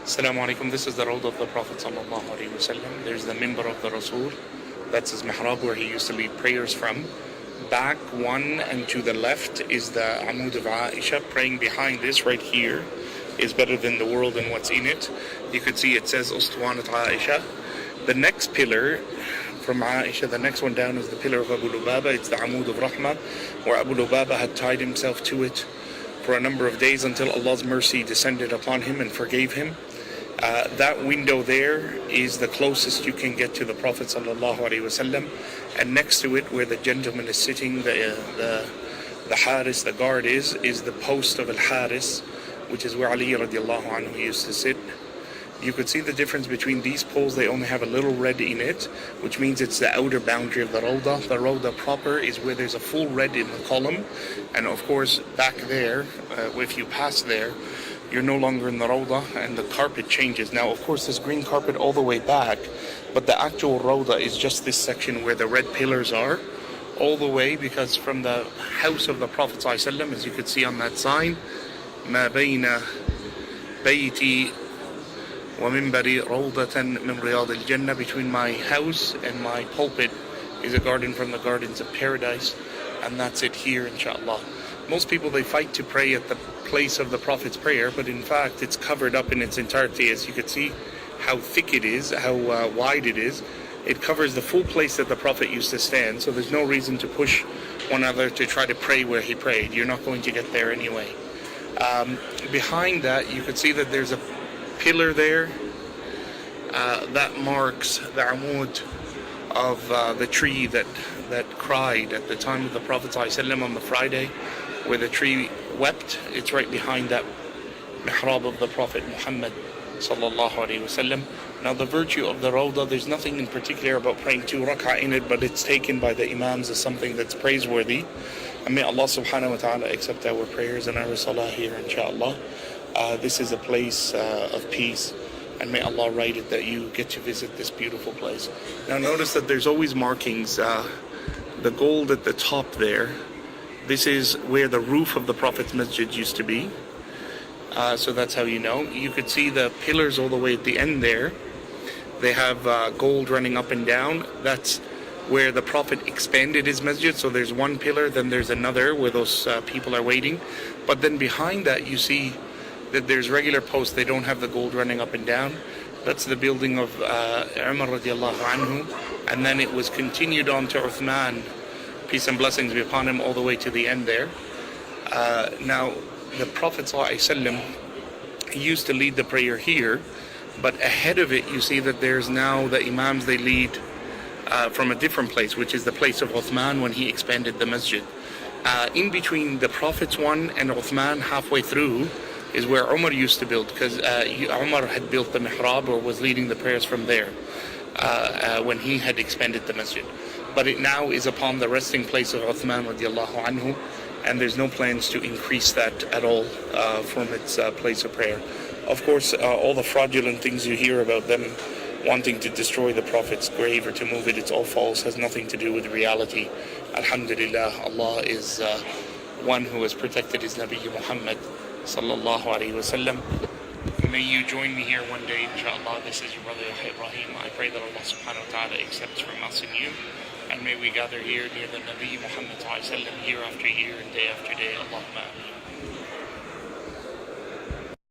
Assalamu alaikum. This is the road of the Prophet sallallahu alaihi wasallam. There's the minbar of the Rasul. That's his mihrab where he used to lead prayers from. Back one and to the left is the Amud of Aisha. Praying behind this right here is better than the world and what's in it. You could see it says Ustuwanat Aisha. The next pillar from Aisha, the next one down is the pillar of Abu Lubaba. It's the Amud of Rahmah, where Abu Lubaba had tied himself to it for a number of days until Allah's mercy descended upon him and forgave him. That window there is the closest you can get to the Prophet sallallahu alaihi wasallam, and next to it, where the gentleman is sitting, the Haris, the guard is the post of Al-Haris, which is where Ali radiallahu anhu used to sit. You could see the difference between these poles. They only have a little red in it, which means it's the outer boundary of the Rawda. The Rawda proper is where there's a full red in the column, and of course back there, if you pass there, you're no longer in the Rawda, and the carpet changes. Now, of course, there's green carpet all the way back, but the actual Rawda is just this section where the red pillars are, all the way, because from the house of the Prophet ﷺ, as you could see on that sign, ما بين بيتي ومنبري روضة من رياض الجنة, between my house and my pulpit is a garden from the gardens of paradise, and that's it here, inshallah. Most people, they fight to pray at the place of the Prophet's prayer, but in fact it's covered up in its entirety. As you can see how thick it is, how wide it is. It covers the full place that the Prophet used to stand, so there's no reason to push one another to try to pray where he prayed. You're not going to get there anyway. Behind that, you could see that there's a pillar there that marks the amud of the tree that cried at the time of the Prophet ﷺ on the Friday, where the tree wept. It's right behind that mihrab of the Prophet Muhammad sallallahu alaihi wasallam. Now, the virtue of the Rawda, there's nothing in particular about praying 2 rak'ah in it, but it's taken by the Imams as something that's praiseworthy. And may Allah subhanahu wa ta'ala accept our prayers and our salah here, inshallah. This is a place of peace, and may Allah write it that you get to visit this beautiful place. Now, notice that there's always markings. The gold at the top there, this is where the roof of the Prophet's masjid used to be. So that's how you know. You could see the pillars all the way at the end there. They have gold running up and down. That's where the Prophet expanded his masjid. So there's one pillar, then there's another where those people are waiting. But then behind that, you see that there's regular posts. They don't have the gold running up and down. That's the building of Umar radiallahu anhu. And then it was continued on to Uthman, peace and blessings be upon him, all the way to the end there. Now, the Prophet ﷺ, he used to lead the prayer here, but ahead of it you see that there's now the Imams, they lead from a different place, which is the place of Uthman when he expanded the masjid. In between the Prophet's one and Uthman, halfway through, is where Umar used to build, because Umar had built the mihrab, or was leading the prayers from there when he had expanded the masjid. But it now is upon the resting place of Uthman radiallahu anhu, and there's no plans to increase that at all from its place of prayer. Of course, all the fraudulent things you hear about them wanting to destroy the Prophet's grave or to move it, it's all false, has nothing to do with reality. Alhamdulillah, Allah is one who has protected his Nabi Muhammad sallallahu alaihi wasallam. May you join me here one day, inshallah. This is your brother Ibrahim. I pray that Allah subhanahu wa ta'ala accepts from us and you, and may we gather here near the Nabi Muhammad sallallahu alaihi wasallam year after year and day after day. Allahumma ameen.